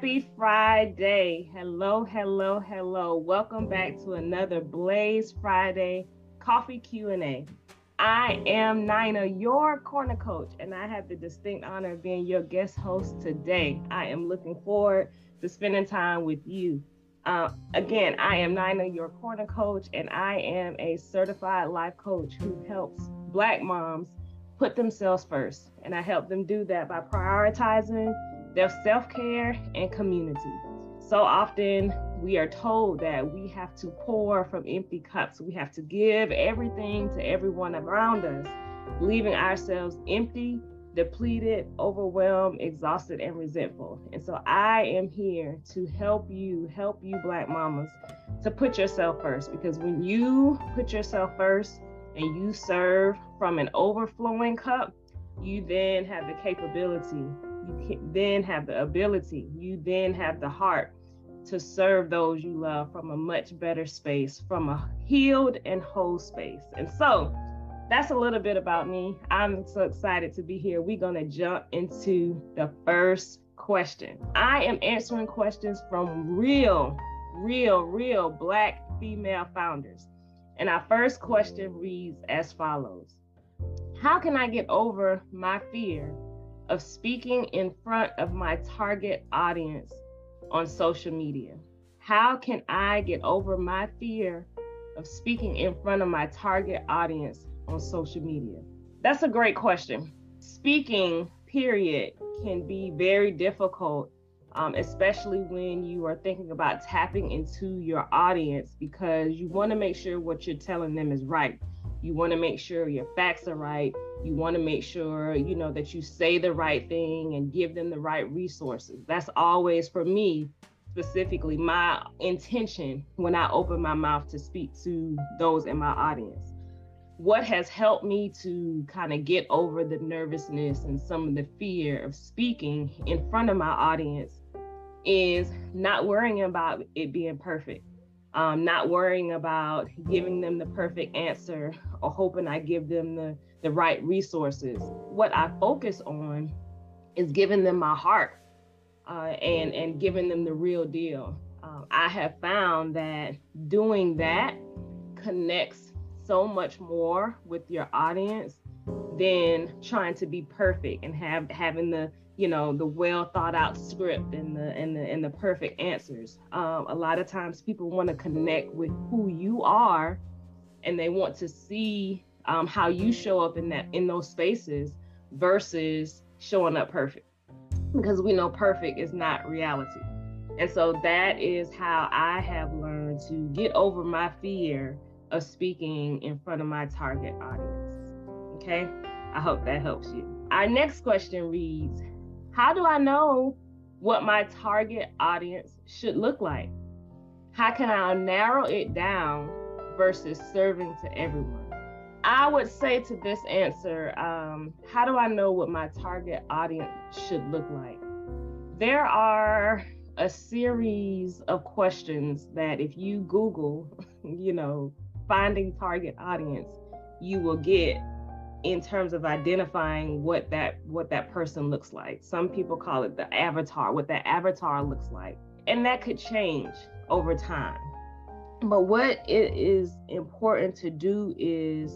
Happy Friday. Hello, hello, hello. Welcome back to another Blaze Friday Coffee Q&A. I am Nina, your corner coach, and I have the distinct honor of being your guest host today. I am looking forward to spending time with you. Again, I am Nina, your corner coach, and I am a certified life coach who helps Black moms put themselves first. And I help them do that by prioritizing their self-care and community. So often we are told that we have to pour from empty cups. We have to give everything to everyone around us, leaving ourselves empty, depleted, overwhelmed, exhausted, and resentful. And so I am here to help you Black mamas to put yourself first, because when you put yourself first and you serve from an overflowing cup, you then have the capability, you then have the ability, you then have the heart to serve those you love from a much better space, from a healed and whole space. And so that's a little bit about me. I'm so excited to be here. We're going to jump into the first question. I am answering questions from real Black female founders. And our first question reads as follows. How can I get over my fear of speaking in front of my target audience on social media? How can I get over my fear of speaking in front of my target audience on social media? That's a great question. Speaking, period, can be very difficult, especially when you are thinking about tapping into your audience, because you want to make sure what you're telling them is right. You want to make sure your facts are right. You want to make sure, that you say the right thing and give them the right resources. That's always, for me, specifically, my intention when I open my mouth to speak to those in my audience. What has helped me to kind of get over the nervousness and some of the fear of speaking in front of my audience is not worrying about it being perfect. Not worrying about giving them the perfect answer or hoping I give them the right resources. What I focus on is giving them my heart and giving them the real deal. I have found that doing that connects so much more with your audience than trying to be perfect and having the well thought out script and the perfect answers. A lot of times people want to connect with who you are, and they want to see how you show up in those spaces versus showing up perfect, because we know perfect is not reality. And so that is how I have learned to get over my fear of speaking in front of my target audience. Okay, I hope that helps you. Our next question reads, how do I know what my target audience should look like? How can I narrow it down versus serving to everyone? I would say to this answer, how do I know what my target audience should look like? There are a series of questions that if you Google, finding target audience, you will get in terms of identifying what that person looks like. Some people call it the avatar, what that avatar looks like. And that could change over time. But what it is important to do is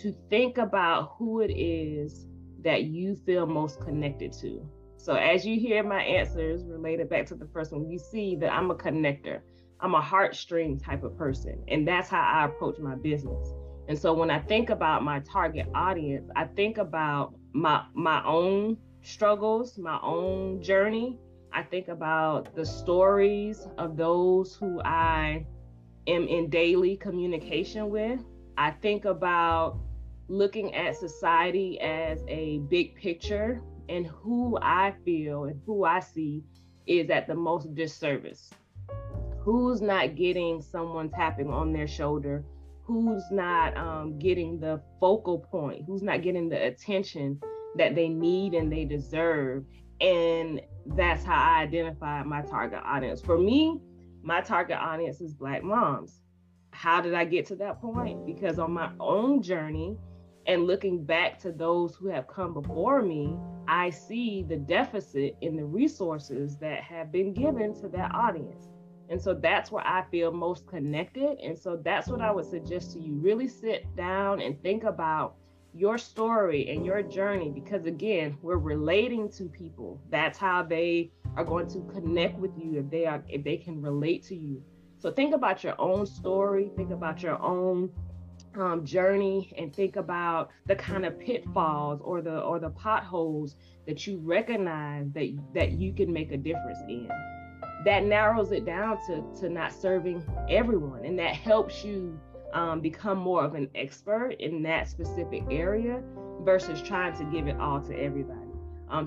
to think about who it is that you feel most connected to. So as you hear my answers related back to the first one, you see that I'm a connector. I'm a heartstring type of person. And that's how I approach my business. And so when I think about my target audience, I think about my own struggles, my own journey. I think about the stories of those who I am in daily communication with. I think about looking at society as a big picture and who I feel and who I see is at the most disservice. Who's not getting someone tapping on their shoulder? Who's not getting the focal point? Who's not getting the attention that they need and they deserve? And that's how I identify my target audience. For me, my target audience is Black moms. How did I get to that point? Because on my own journey And looking back to those who have come before me, I see the deficit in the resources that have been given to that audience. And so that's where I feel most connected. And so that's what I would suggest to you. Really sit down and think about your story and your journey, because again, we're relating to people. That's how they are going to connect with you, if they can relate to you. So think about your own story, think about your own journey, and think about the kind of pitfalls or the potholes that you recognize that you can make a difference in. That narrows it down to not serving everyone, and that helps you become more of an expert in that specific area versus trying to give it all to everybody.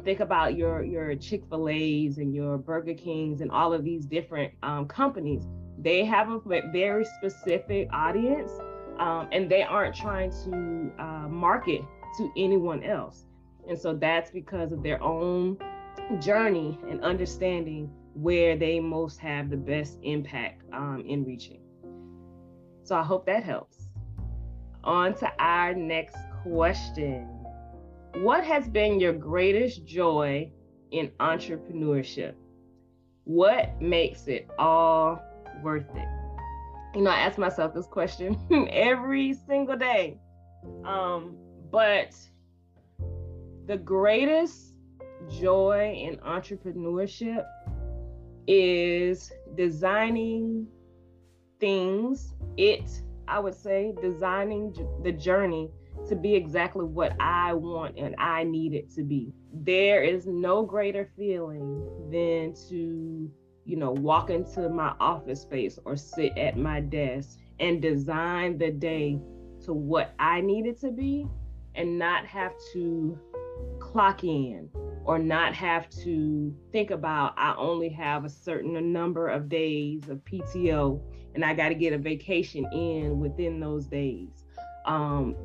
Think about your Chick-fil-A's and your Burger Kings and all of these different companies. They have a very specific audience, and they aren't trying to market to anyone else. And so that's because of their own journey and understanding where they most have the best impact in reaching. So I hope that helps. On to our next question. What has been your greatest joy in entrepreneurship? What makes it all worth it? You know, I ask myself this question every single day. But the greatest joy in entrepreneurship is designing things. I would say, designing the journey to be exactly what I want and I need it to be. There is no greater feeling than to, walk into my office space or sit at my desk and design the day to what I need it to be, and not have to clock in or not have to think about I only have a certain number of days of PTO and I got to get a vacation in within those days.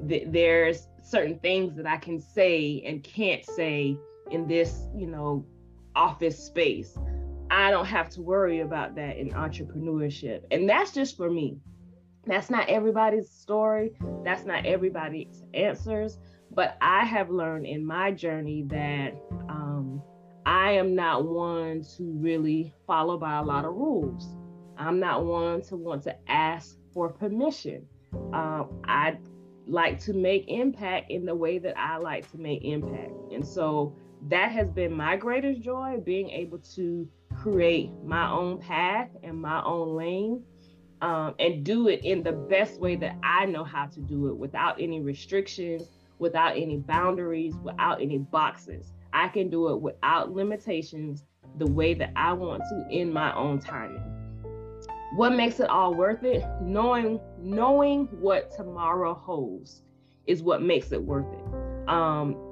There's certain things that I can say and can't say in this, office space. I don't have to worry about that in entrepreneurship. And that's just for me. That's not everybody's story. That's not everybody's answers. But I have learned in my journey that I am not one to really follow by a lot of rules. I'm not one to want to ask for permission. I like to make impact in the way that I like to make impact. And so that has been my greatest joy, being able to create my own path and my own lane, and do it in the best way that I know how to do it, without any restrictions, without any boundaries, without any boxes. I can do it without limitations, the way that I want to in my own timing. What makes it all worth it? Knowing what tomorrow holds is what makes it worth it.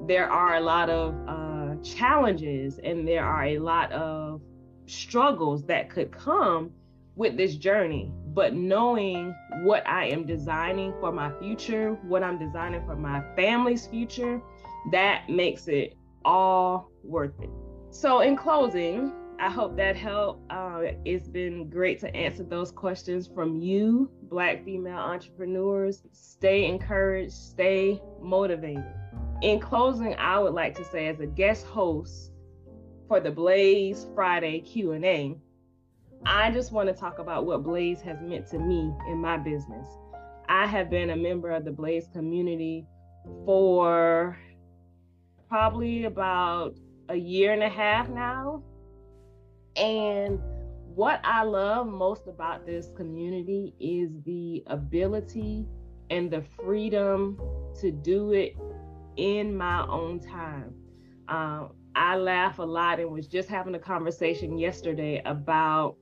There are a lot of challenges, and there are a lot of struggles that could come with this journey, but knowing what I am designing for my future, what I'm designing for my family's future, that makes it all worth it. So in closing, I hope that helped. It's been great to answer those questions from you, Black female entrepreneurs. Stay encouraged, stay motivated. In closing, I would like to say, as a guest host for the Blaze Friday Q&A, I just want to talk about what Blaze has meant to me in my business. I have been a member of the Blaze community for probably about a year and a half now. And what I love most about this community is the ability and the freedom to do it in my own time. I laugh a lot, and was just having a conversation yesterday about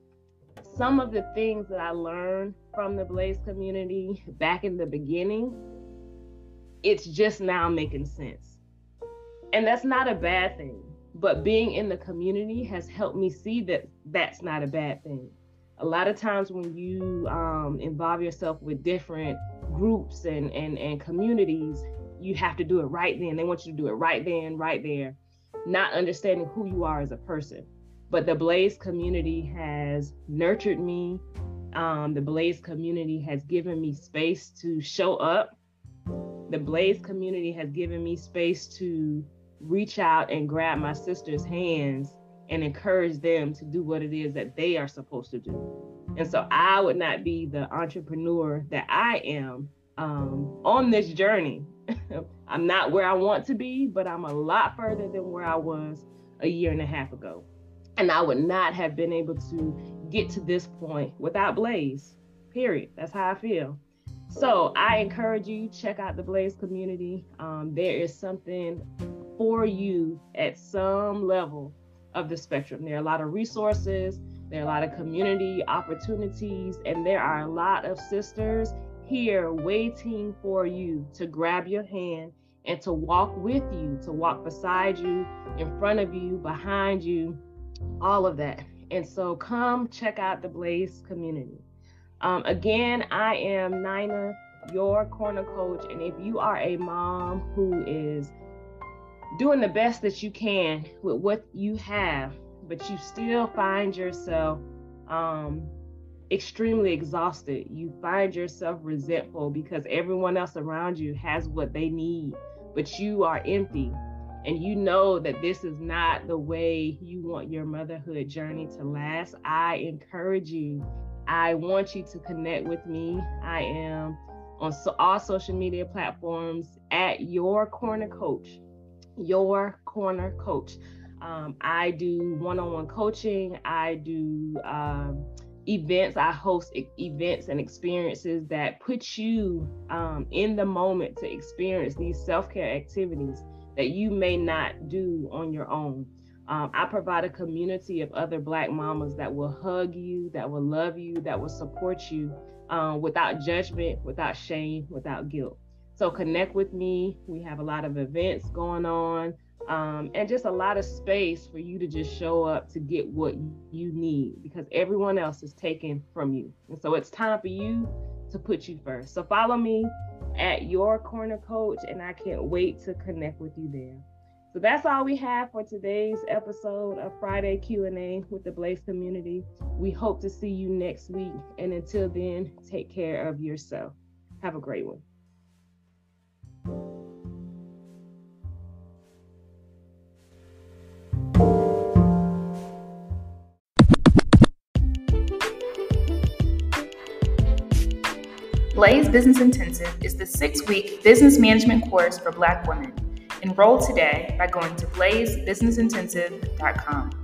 some of the things that I learned from the Blaze community back in the beginning. It's just now making sense. And that's not a bad thing. But being in the community has helped me see that that's not a bad thing. A lot of times when you involve yourself with different groups and communities, you have to do it right then. They want you to do it right then, right there, not understanding who you are as a person. But the Blaze community has nurtured me. The Blaze community has given me space to show up. the Blaze community has given me space to reach out and grab my sister's hands and encourage them to do what it is that they are supposed to do. And so I would not be the entrepreneur that I am on this journey. I'm not where I want to be, but I'm a lot further than where I was a year and a half ago. And I would not have been able to get to this point without Blaze, period. That's how I feel. So I encourage you, check out the Blaze community. There is something for you at some level of the spectrum. There are a lot of resources, there are a lot of community opportunities, and there are a lot of sisters here waiting for you to grab your hand and to walk with you, to walk beside you, in front of you, behind you, all of that. And so come check out the Blaze community. Again, I am Nina, your corner coach. And if you are a mom who is doing the best that you can with what you have, but you still find yourself extremely exhausted, you find yourself resentful because everyone else around you has what they need, but you are empty, and you know that this is not the way you want your motherhood journey to last, I encourage you. I want you to connect with me. I am on all social media platforms at Your Corner Coach. Your Corner Coach. I do one-on-one coaching. I do events. I host events and experiences that put you in the moment to experience these self-care activities that you may not do on your own. I provide a community of other Black mamas that will hug you, that will love you, that will support you without judgment, without shame, without guilt. So connect with me. We have a lot of events going on and just a lot of space for you to just show up to get what you need, because everyone else is taken from you. And so it's time for you to put you first. So follow me at Your Corner Coach, and I can't wait to connect with you there. So that's all we have for today's episode of Friday Q&A with the Blaze community. We hope to see you next week. And until then, take care of yourself. Have a great one. Blaze Business Intensive is the 6-week business management course for Black women. Enroll today by going to blazebusinessintensive.com.